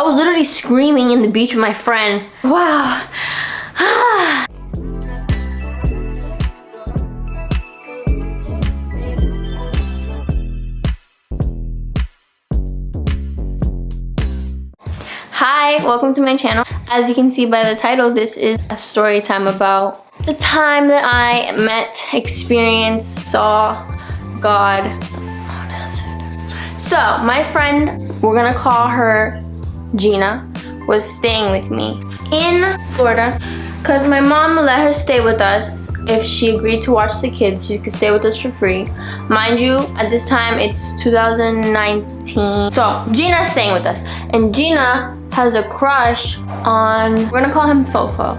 I was literally screaming in the beach with my friend. Wow. Hi, welcome to my channel. As you can see by the title, this is a story time about the time that I met, experienced, saw God. So my friend, we're gonna call her Gina, was staying with me in Florida because my mom let her stay with us. If she agreed to watch the kids, she could stay with us for free. Mind you, at this time it's 2019. So Gina's staying with us, and Gina has a crush on, we're gonna call him Fofo.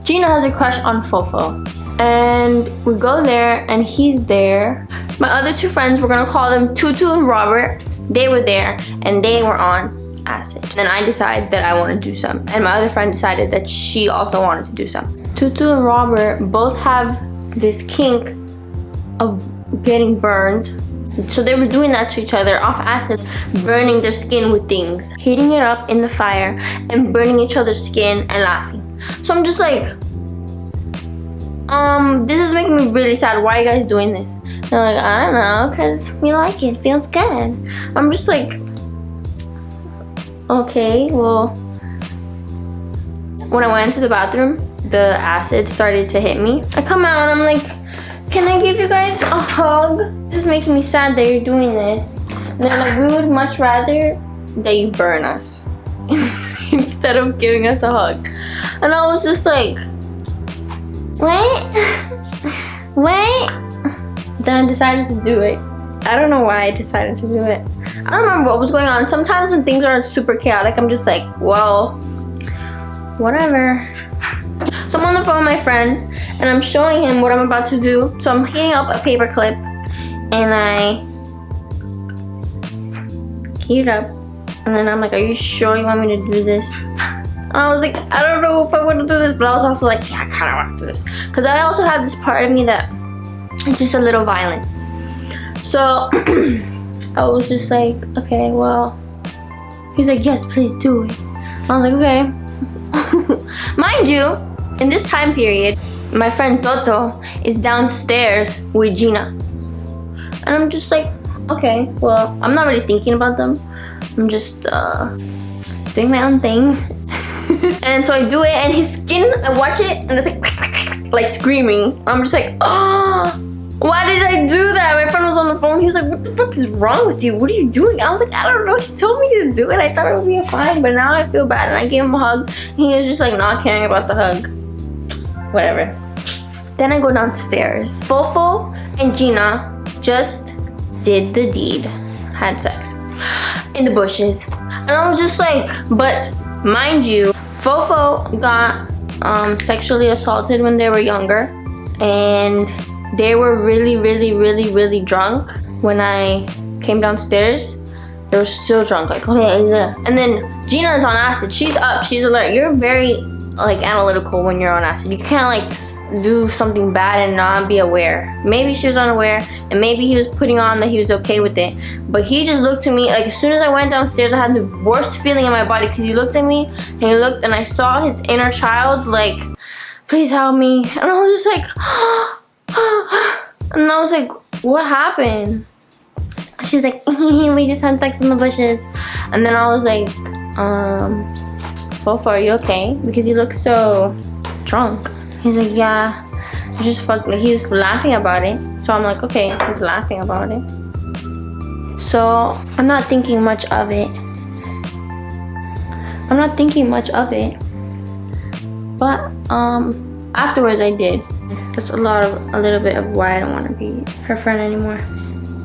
Gina has a crush on Fofo, and we go there and he's there. My other two friends, we're gonna call them Tutu and Robert, they were there and they were on acid. Then I decided that I want to do some, and my other friend decided that she also wanted to do some. Tutu and Robert both have this kink of getting burned. So they were doing that to each other off acid, burning their skin with things, heating it up in the fire and burning each other's skin and laughing. So I'm just like, this is making me really sad. Why are you guys doing this? They're like, I don't know, because we like it. It feels good. I'm just like, okay, well, when I went into the bathroom, the acid started to hit me. I come out and I'm like, can I give you guys a hug? This is making me sad that you're doing this. And they're like, we would much rather that you burn us instead of giving us a hug. And I was just like, what? What? Then I decided to do it. I don't know why I decided to do it. I don't remember what was going on. Sometimes when things are super chaotic, I'm just like, well, whatever. So I'm on the phone with my friend and I'm showing him what I'm about to do. So I'm heating up a paper clip and I heat it up. And then I'm like, are you sure you want me to do this? And I was like, I don't know if I want to do this, but I was also like, yeah, I kind of want to do this. Because I also have this part of me that is just a little violent. So I was just like, okay, well, he's like, yes, please do it. I was like, okay. Mind you, in this time period, my friend Toto is downstairs with Gina. And I'm just like, okay, well, I'm not really thinking about them. I'm just doing my own thing. And so I do it, and his skin, I watch it, and it's like screaming. I'm just like, oh, why did I do that? My friend was on the phone. He was like, what the fuck is wrong with you? What are you doing? I was like, I don't know. He told me to do it. I thought it would be fine, but now I feel bad. And I gave him a hug. And he was just like not caring about the hug. Whatever. Then I go downstairs. Fofo and Gina just did the deed. Had sex in the bushes. And I was just like, but mind you, Fofo got sexually assaulted when they were younger. And they were really drunk when I came downstairs. They were still drunk, like, okay. And then Gina is on acid. She's up, she's alert. You're very like analytical when you're on acid. You can't like do something bad and not be aware. Maybe she was unaware, and maybe he was putting on that he was okay with it. But he just looked at me, like as soon as I went downstairs, I had the worst feeling in my body because he looked at me and he looked, and I saw his inner child like, please help me. And I was just like, and I was like, what happened? She's like, we just had sex in the bushes. And then I was like, Fofo, are you okay? Because you look so drunk. He's like, yeah, just fuck. Like, he was laughing about it. So I'm like, okay, he's laughing about it. So I'm not thinking much of it. But afterwards I did. That's a little bit of why I don't want to be her friend anymore.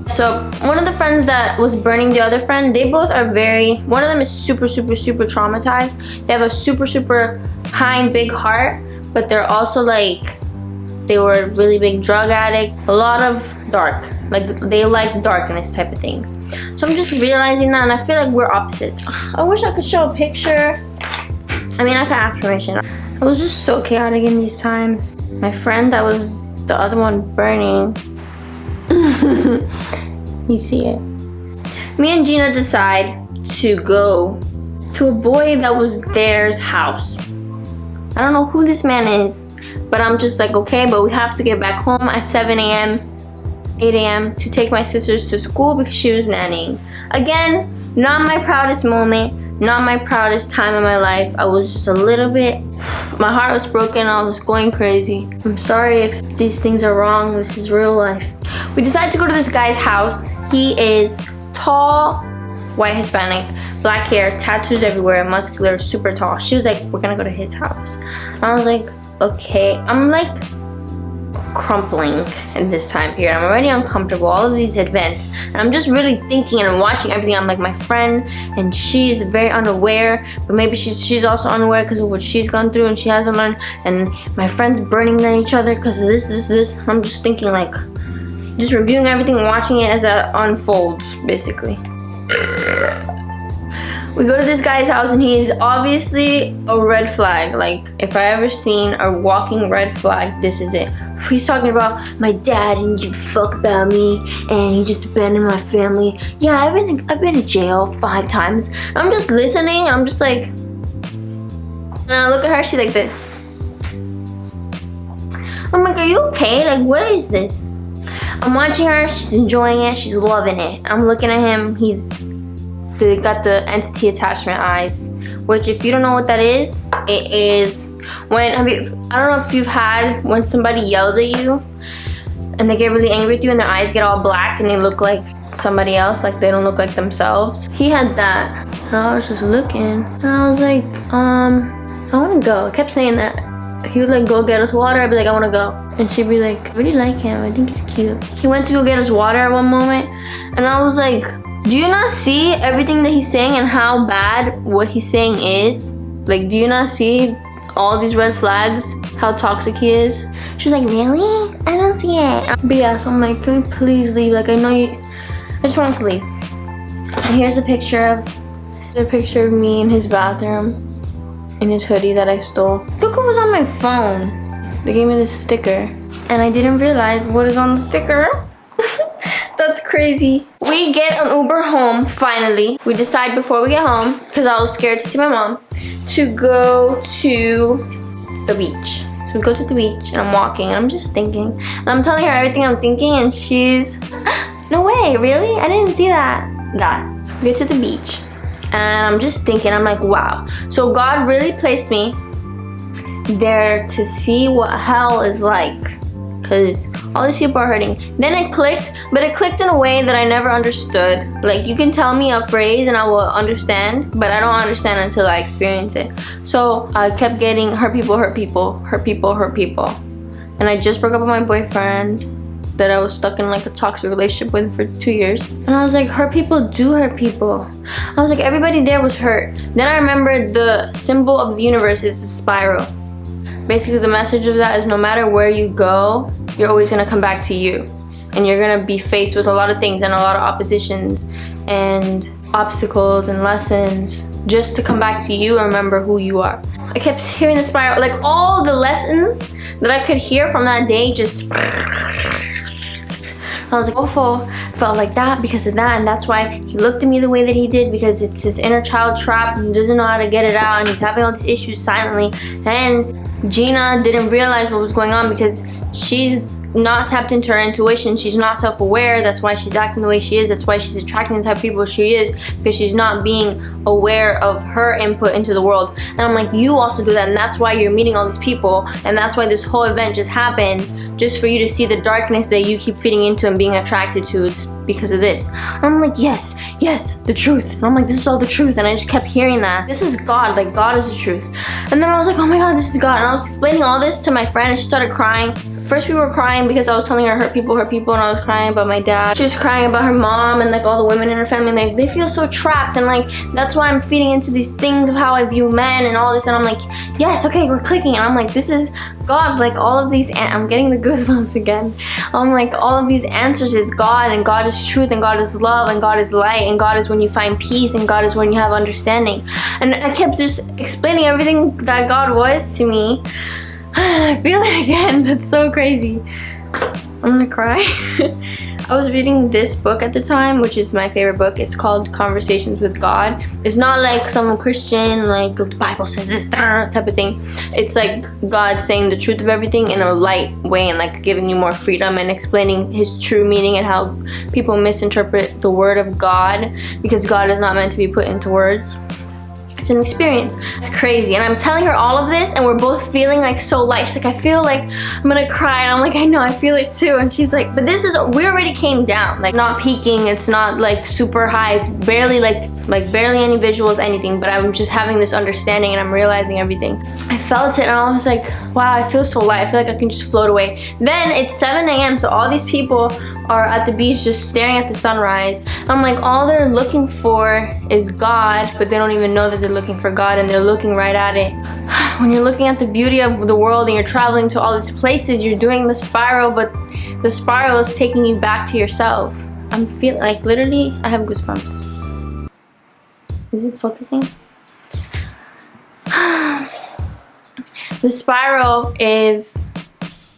So one of the friends that was burning the other friend, they both are one of them is super traumatized. They have a super kind, big heart, but they're also like, they were a really big drug addict, a lot of dark, like they like darkness type of things. So I'm just realizing that, and I feel like we're opposites. I wish I could show a picture. I mean, I could ask permission. It was just so chaotic in these times. My friend that was the other one burning, you see it. Me and Gina decide to go to a boy that was theirs house. I don't know who this man is, but I'm just like, okay, but we have to get back home at 7 a.m., 8 a.m. to take my sisters to school because she was nannying. Again, not my proudest moment, not my proudest time in my life. I was just a little bit, my heart was broken, I was going crazy. I'm sorry if these things are wrong, this is real life. We decided to go to this guy's house. He is tall, white Hispanic, black hair, tattoos everywhere, muscular, super tall. She was like, we're gonna go to his house. I was like, okay. I'm like crumpling in this time period. I'm already uncomfortable, all of these events, and I'm just really thinking and watching everything. I'm like, my friend, and she's very unaware, but maybe she's also unaware because of what she's gone through and she hasn't learned, and my friend's burning each other because of this. I'm just thinking, like, just reviewing everything, watching it as it unfolds, basically. We go to this guy's house and he is obviously a red flag. Like, if I ever seen a walking red flag, this is it. He's talking about my dad and you fuck about me and he just abandoned my family. Yeah, I've been to jail 5 times. I'm just listening. I'm just like, and I look at her. She's like this. I'm like, are you okay? Like, what is this? I'm watching her. She's enjoying it. She's loving it. I'm looking at him. They got the entity attachment eyes, which, if you don't know what that is, it is when, I don't know if you've had when somebody yells at you and they get really angry with you and their eyes get all black and they look like somebody else, like they don't look like themselves. He had that, and I was just looking, and I was like, I want to go. I kept saying that. He would like go get us water. I'd be like, I want to go, and she'd be like, I really like him. I think he's cute. He went to go get us water at one moment, and I was like, do you not see everything that he's saying and how bad what he's saying is? Like, do you not see all these red flags? How toxic he is? She's like, really? I don't see it. But yeah, so I'm like, can we please leave? Like, I know you, I just want to leave. And here's a picture of me in his bathroom in his hoodie that I stole. Look what was on my phone. They gave me this sticker and I didn't realize what is on the sticker. That's crazy. We get an Uber home, finally. We decide before we get home, because I was scared to see my mom, to go to the beach. So we go to the beach and I'm walking and I'm just thinking. And I'm telling her everything I'm thinking and she's, no way, really? I didn't see that. We get to the beach and I'm just thinking, I'm like, wow. So God really placed me there to see what hell is like. Because all these people are hurting. Then it clicked, but it clicked in a way that I never understood. Like, you can tell me a phrase and I will understand, but I don't understand until I experience it. So I kept getting hurt people, hurt people, hurt people, hurt people. And I just broke up with my boyfriend that I was stuck in like a toxic relationship with for 2 years. And I was like, hurt people do hurt people. I was like, everybody there was hurt. Then I remembered the symbol of the universe is a spiral. Basically, the message of that is no matter where you go, you're always gonna come back to you. And you're gonna be faced with a lot of things and a lot of oppositions and obstacles and lessons just to come back to you and remember who you are. I kept hearing the spiral, like all the lessons that I could hear from that day just... I was like, awful, felt like that because of that, and that's why he looked at me the way that he did, because it's his inner child trap and he doesn't know how to get it out and he's having all these issues silently. And Gina didn't realize what was going on because she's not tapped into her intuition. She's not self-aware. That's why she's acting the way she is. That's why she's attracting the type of people she is, because she's not being aware of her input into the world. And I'm like, you also do that, and that's why you're meeting all these people, and that's why this whole event just happened, just for you to see the darkness that you keep feeding into and being attracted to. It's because of this. And I'm like, yes, the truth. And I'm like, this is all the truth. And I just kept hearing that. This is God, like God is the truth. And then I was like, oh my God, this is God. And I was explaining all this to my friend and she started crying. First we were crying because I was telling her hurt people, and I was crying about my dad. She was crying about her mom and like all the women in her family. Like, they feel so trapped, and like that's why I'm feeding into these things of how I view men and all this. And I'm like, yes, okay, we're clicking. And I'm like, this is God. Like all of these, I'm getting the goosebumps again. I'm like, all of these answers is God, and God is truth, and God is love, and God is light, and God is when you find peace, and God is when you have understanding. And I kept just explaining everything that God was to me. I feel it again. That's so crazy. I'm gonna cry. I was reading this book at the time, which is my favorite book. It's called Conversations with God. It's not like some Christian, like the Bible says this type of thing. It's like God saying the truth of everything in a light way and like giving you more freedom and explaining his true meaning and how people misinterpret the word of God, because God is not meant to be put into words. It's an experience. It's crazy. And I'm telling her all of this and we're both feeling like so light. She's like, I feel like I'm gonna cry. And I'm like, I know, I feel it too. And she's like, but this is, we already came down. Like, not peaking, it's not like super high. It's barely like barely any visuals, anything. But I'm just having this understanding and I'm realizing everything. I felt it and I was like, wow, I feel so light. I feel like I can just float away. Then it's 7 a.m. So all these people are at the beach just staring at the sunrise. I'm like, all they're looking for is God, but they don't even know that they're looking for God and they're looking right at it. When you're looking at the beauty of the world and you're traveling to all these places, you're doing the spiral, but the spiral is taking you back to yourself. I'm feeling like, literally, I have goosebumps. Is it focusing? The spiral is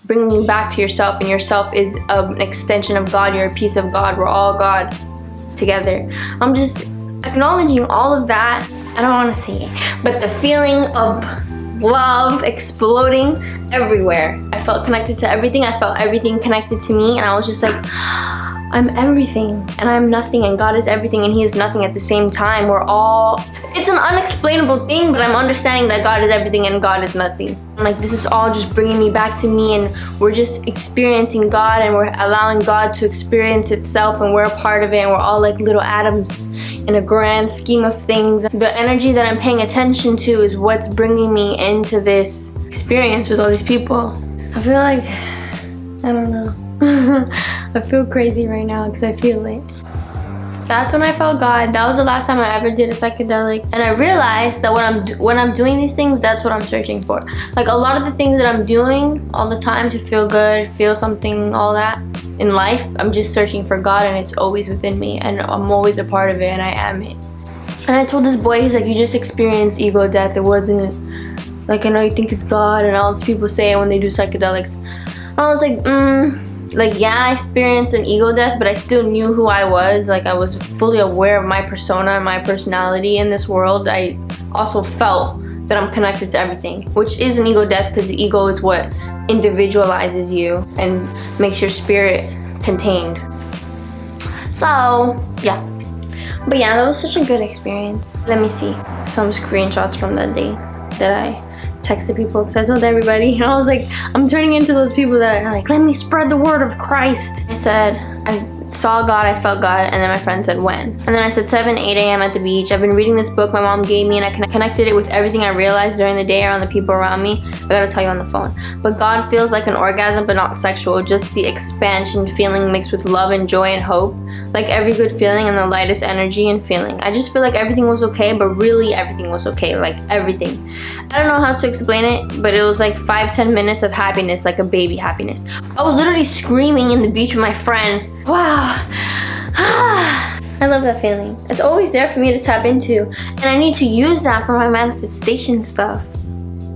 bringing you back to yourself, and yourself is an extension of God. You're a piece of God. We're all God together. I'm just acknowledging all of that. I don't want to say it, but the feeling of love exploding everywhere. I felt connected to everything. I felt everything connected to me, and I was just like, I'm everything and I'm nothing, and God is everything and he is nothing at the same time. We're all, it's an unexplainable thing, but I'm understanding that God is everything and God is nothing. I'm like, this is all just bringing me back to me, and we're just experiencing God and we're allowing God to experience itself, and we're a part of it, and we're all like little atoms in a grand scheme of things. The energy that I'm paying attention to is what's bringing me into this experience with all these people. I feel like, I don't know. I feel crazy right now because I feel it. That's when I felt God. That was the last time I ever did a psychedelic, and I realized that when I'm doing these things, that's what I'm searching for. Like, a lot of the things that I'm doing all the time to feel good, feel something, all that in life, I'm just searching for God, and it's always within me, and I'm always a part of it, and I am it. And I told this boy, he's like, you just experienced ego death. It wasn't like, I know you think it's God and all these people say it when they do psychedelics. And I was like, yeah, I experienced an ego death, but I still knew who I was. Like, I was fully aware of my persona and my personality in this world. I also felt that I'm connected to everything, which is an ego death, because the ego is what individualizes you and makes your spirit contained. So, yeah. But yeah, that was such a good experience. Let me see some screenshots from that day that I texted people, because I told everybody, and I was like, I'm turning into those people that are like, let me spread the word of Christ. I said, I saw God, I felt God, and then my friend said, when? And then I said 7, 8 a.m. at the beach. I've been reading this book my mom gave me, and I connected it with everything I realized during the day around the people around me. I gotta tell you on the phone. But God feels like an orgasm, but not sexual, just the expansion feeling mixed with love and joy and hope. Like every good feeling and the lightest energy and feeling. I just feel like everything was okay, but really everything was okay, like everything. I don't know how to explain it, but it was like 5-10 minutes of happiness, like a baby happiness. I was literally screaming in the beach with my friend. Wow. I love that feeling. It's always there for me to tap into, and I need to use that for my manifestation stuff,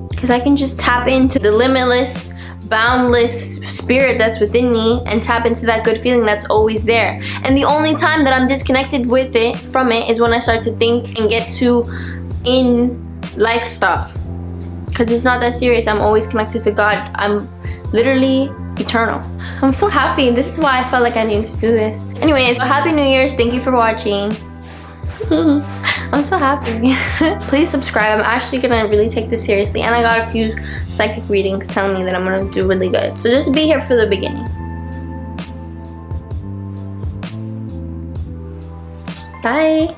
because I can just tap into the limitless, boundless spirit that's within me and tap into that good feeling that's always there. And the only time that I'm disconnected from it is when I start to think and get too in life stuff, because it's not that serious. I'm always connected to God. I'm literally eternal. I'm so happy. This is why I felt like I needed to do this. Anyways, happy New Year's. Thank you for watching. I'm so happy. Please subscribe. I'm actually gonna really take this seriously, and I got a few psychic readings telling me that I'm gonna do really good. So just be here for the beginning. Bye.